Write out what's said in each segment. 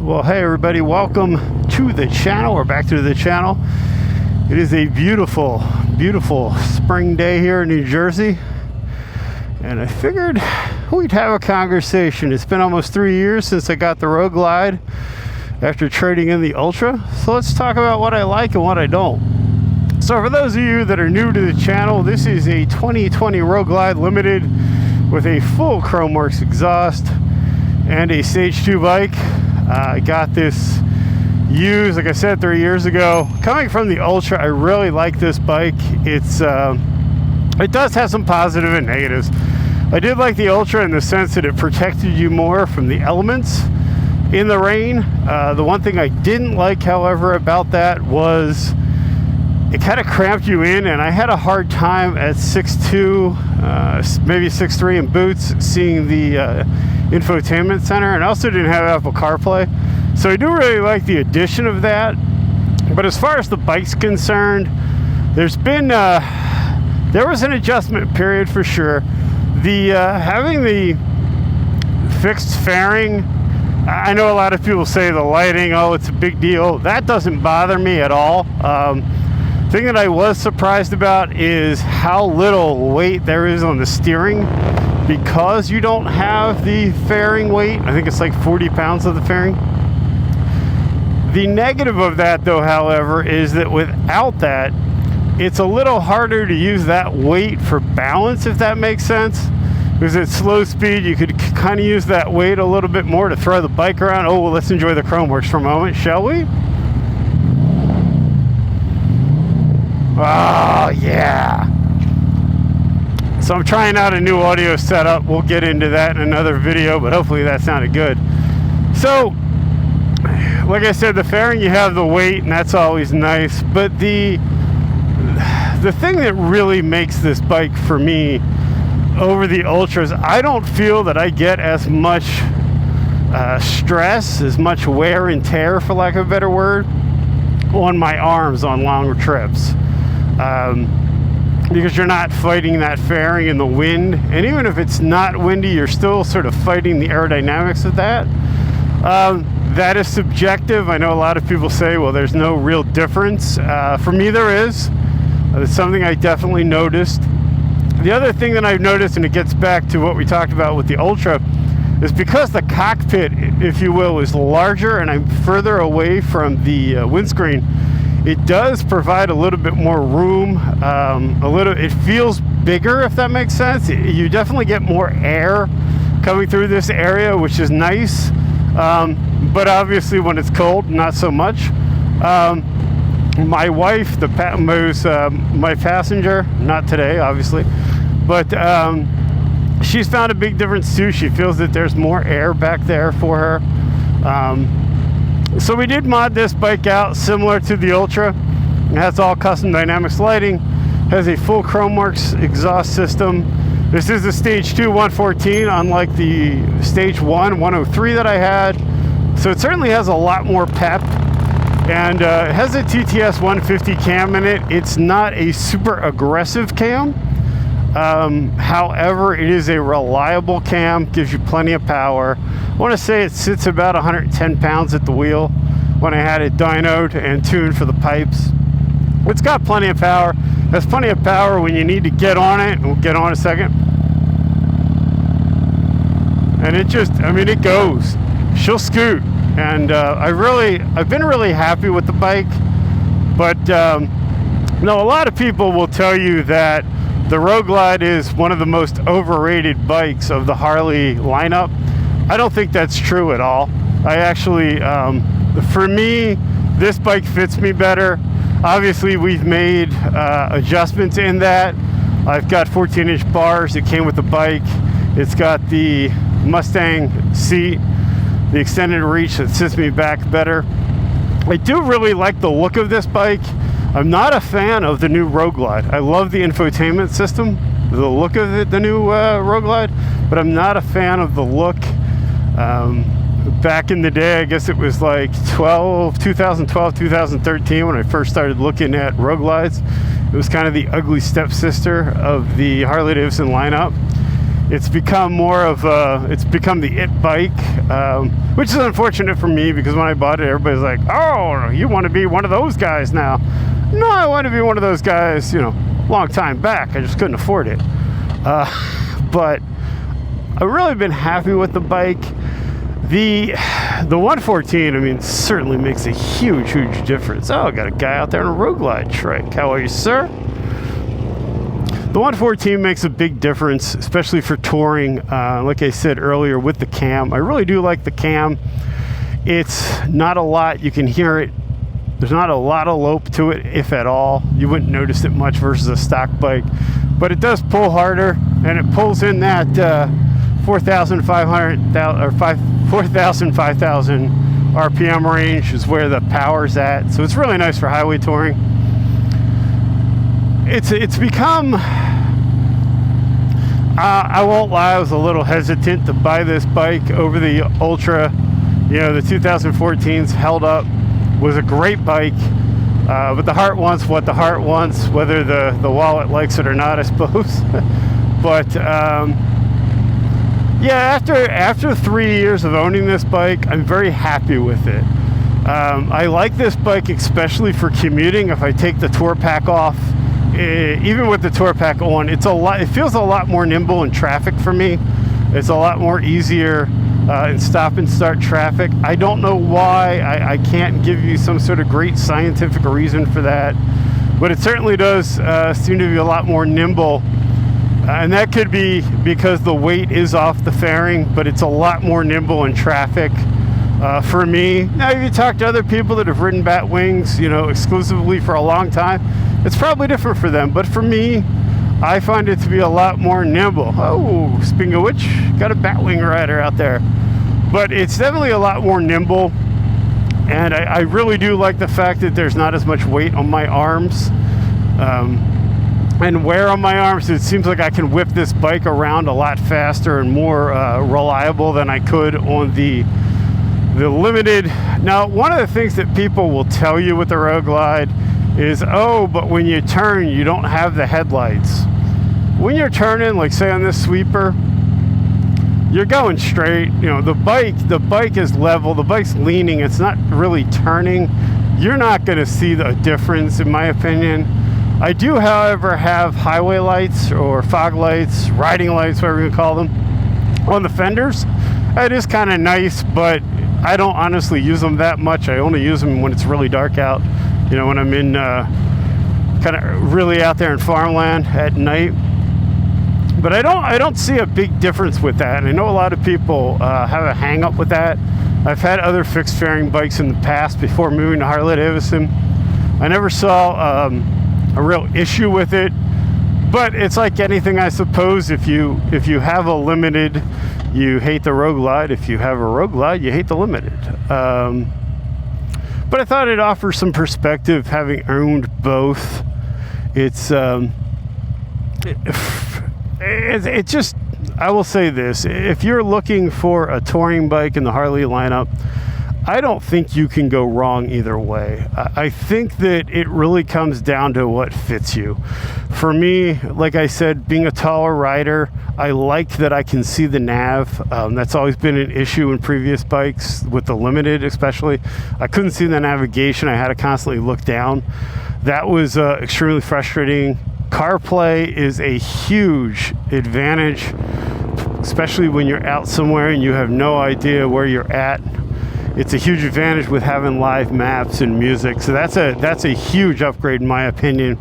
Well, hey everybody, welcome to the channel, or back to the channel. It is a beautiful, beautiful spring day here in New Jersey, and I figured we'd have a conversation. It's been almost 3 years since I got the Road Glide after trading in the Ultra, so let's talk about what I like and what I don't. So for those of you that are new to the channel, this is a 2020 Road Glide Limited with a full Chromeworks exhaust and a Stage 2 bike. I got this used, like I said, 3 years ago. Coming from the Ultra, I really like this bike. It does have some positive and negatives. I did like the Ultra in the sense that it protected you more from the elements in the rain. The one thing I didn't like, however, about that was it kind of cramped you in, and I had a hard time at 6'2", maybe 6'3" in boots, seeing the infotainment center, and I also didn't have Apple CarPlay, so I do really like the addition of that. But as far as the bike's concerned, there was an adjustment period for sure. The having the fixed fairing, I know a lot of people say the lighting, oh, it's a big deal. That doesn't bother me at all. Thing that I was surprised about is how little weight there is on the steering, because you don't have the fairing weight. I think it's like 40 pounds of the fairing. The negative of that, though, however, is that without that, it's a little harder to use that weight for balance, if that makes sense. Because at slow speed, you could kind of use that weight a little bit more to throw the bike around. Oh, well, let's enjoy the Chromeworks for a moment, shall we? Oh, yeah. So I'm trying out a new audio setup. We'll get into that in another video, but hopefully that sounded good. So, like I said, the fairing, you have the weight, and that's always nice. But the thing that really makes this bike for me over the Ultras, I don't feel that I get as much stress, as much wear and tear, for lack of a better word, on my arms on longer trips. Because you're not fighting that fairing in the wind, and even if it's not windy, you're still sort of fighting the aerodynamics of that. That is subjective. I know a lot of people say, well, there's no real difference. For me, there is. It's something I definitely noticed. The other thing that I've noticed, and it gets back to what we talked about with the Ultra, is because the cockpit, if you will, is larger and I'm further away from the windscreen, it does provide a little bit more room. It feels bigger, if that makes sense. You definitely get more air coming through this area, which is nice. But obviously when it's cold, not so much. My wife, my passenger, not today, obviously, but she's found a big difference too. She feels that there's more air back there for her. So we did mod this bike out similar to the Ultra. It has all custom dynamics lighting, has a full Chromeworks exhaust system. This is the Stage 2 114, unlike the Stage 1 103 that I had. So it certainly has a lot more pep, and it has a TTS 150 cam in it. It's not a super aggressive cam. However, it is a reliable cam, gives you plenty of power. I want to say it sits about 110 pounds at the wheel when I had it dynoed and tuned for the pipes. It's got plenty of power. Has plenty of power when you need to get on it. We'll get on in a second. And it just, I mean, it goes. She'll scoot. And I've been really happy with the bike. But no, a lot of people will tell you that the Road Glide is one of the most overrated bikes of the Harley lineup. I don't think that's true at all. I actually, for me, this bike fits me better. Obviously, we've made adjustments in that. I've got 14-inch bars. It came with the bike. It's got the Mustang seat, the extended reach that sits me back better. I do really like the look of this bike. I'm not a fan of the new Road Glide. I love the infotainment system, the look of it, the new Road Glide, but I'm not a fan of the look. Back in the day, I guess it was like 2012, 2013 when I first started looking at Road Glides. It was kind of the ugly stepsister of the Harley-Davidson lineup. it's become more of it's become the it bike, which is unfortunate for me, because when I bought it, everybody's like, oh, you want to be one of those guys now. No, I want to be one of those guys, you know, a long time back. I just couldn't afford it. But I've really been happy with the bike. The 114, I mean, certainly makes a huge difference. Oh, I got a guy out there in a Road Glide trike. How are you, sir? The 114 makes a big difference, especially for touring. Like I said earlier, with the cam, I really do like the cam. It's not a lot. You can hear it. There's not a lot of lope to it, if at all. You wouldn't notice it much versus a stock bike, but it does pull harder, and it pulls in that 4,500 or 4,000 RPM range is where the power's at. So it's really nice for highway touring. It's become, I won't lie, I was a little hesitant to buy this bike over the Ultra. You know, the 2014's held up, was a great bike, but the heart wants what the heart wants, whether the wallet likes it or not, I suppose. But yeah, after 3 years of owning this bike, I'm very happy with it. I like this bike especially for commuting. If I take the tour pack off, even with the tour pack on, it feels a lot more nimble in traffic for me. It's a lot more easier in stop and start traffic. I don't know why. I can't give you some sort of great scientific reason for that, but it certainly does seem to be a lot more nimble. And that could be because the weight is off the fairing, but it's a lot more nimble in traffic for me. Now, if you talk to other people that have ridden bat wings, you know, exclusively for a long time, it's probably different for them. But for me, I find it to be a lot more nimble. Oh, speaking of which, got a bat wing rider out there. But it's definitely a lot more nimble. And I really do like the fact that there's not as much weight on my arms. And wear on my arms. It seems like I can whip this bike around a lot faster and more reliable than I could on the Limited. Now, one of the things that people will tell you with the Road Glide is, oh, but when you turn, you don't have the headlights. When you're turning, like say on this sweeper, you're going straight. You know, the bike is level, the bike's leaning, it's not really turning. You're not going to see the difference, in my opinion. I do, however, have highway lights or fog lights, riding lights, whatever you call them, on the fenders. It is kind of nice, but I don't honestly use them that much. I only use them when it's really dark out. You know, when I'm in kind of really out there in farmland at night. But I don't see a big difference with that. And I know a lot of people have a hang up with that. I've had other fixed fairing bikes in the past before moving to Harley-Davidson. I never saw a real issue with it, but it's like anything, I suppose. If you have a Limited, you hate the Road Glide. If you have a Road Glide, you hate the Limited. But I thought it offers some perspective having owned both. It's just, I will say this, if you're looking for a touring bike in the Harley lineup, I don't think you can go wrong either way. I think that it really comes down to what fits you. For me, like I said, being a taller rider, I like that I can see the nav. That's always been an issue in previous bikes, with the Limited especially. I couldn't see the navigation. I had to constantly look down. That was extremely frustrating. CarPlay is a huge advantage, especially when you're out somewhere and you have no idea where you're at. It's a huge advantage with having live maps and music. So that's a huge upgrade in my opinion,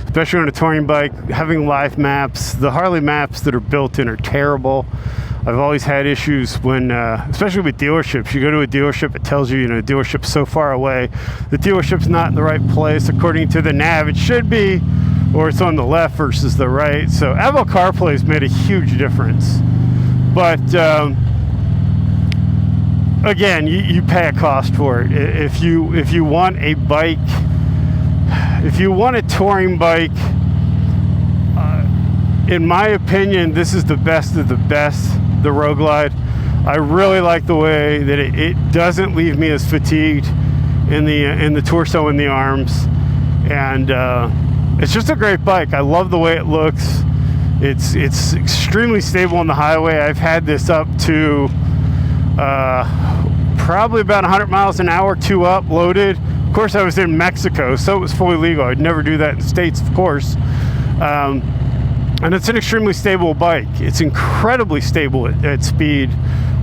especially on a touring bike. Having live maps, the Harley maps that are built in are terrible. I've always had issues when, especially with dealerships. You go to a dealership, it tells you, you know, the dealership's so far away. The dealership's not in the right place according to the nav. It should be, or it's on the left versus the right. So Apple CarPlay's made a huge difference. But again, you pay a cost for it. If you want a bike, if you want a touring bike, in my opinion, this is the best of the best, the Road Glide. I really like the way that it doesn't leave me as fatigued in the torso and the arms, and it's just a great bike. I love the way it looks. It's extremely stable on the highway. I've had this up to probably about 100 miles an hour, 2 up, loaded. Of course, I was in Mexico, so it was fully legal. I'd never do that in the States, of course. And it's an extremely stable bike. It's incredibly stable at speed,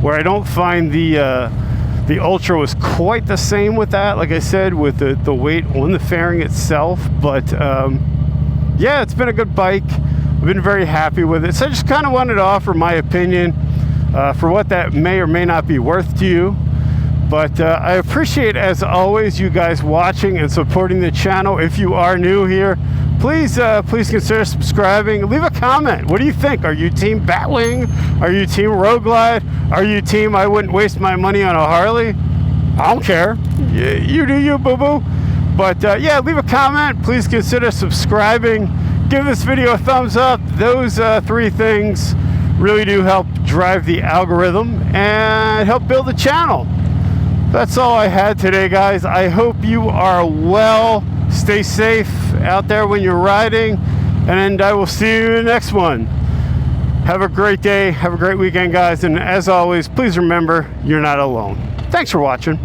where I don't find the Ultra was quite the same with that, like I said, with the weight on the fairing itself. But yeah, it's been a good bike. I've been very happy with it. So I just kind of wanted to offer my opinion for what that may or may not be worth to you. But I appreciate, as always, you guys watching and supporting the channel. If you are new here, please consider subscribing. Leave a comment. What do you think? Are you team Batwing? Are you team Road Glide? Are you team I wouldn't waste my money on a Harley? I don't care. You do you, boo-boo. But yeah, leave a comment. Please consider subscribing. Give this video a thumbs up. Those 3 things really do help drive the algorithm and help build the channel. That's all I had today, guys. I hope you are well. Stay safe out there when you're riding, and I will see you in the next one. Have a great day. Have a great weekend, guys. And as always, please remember, you're not alone. Thanks for watching.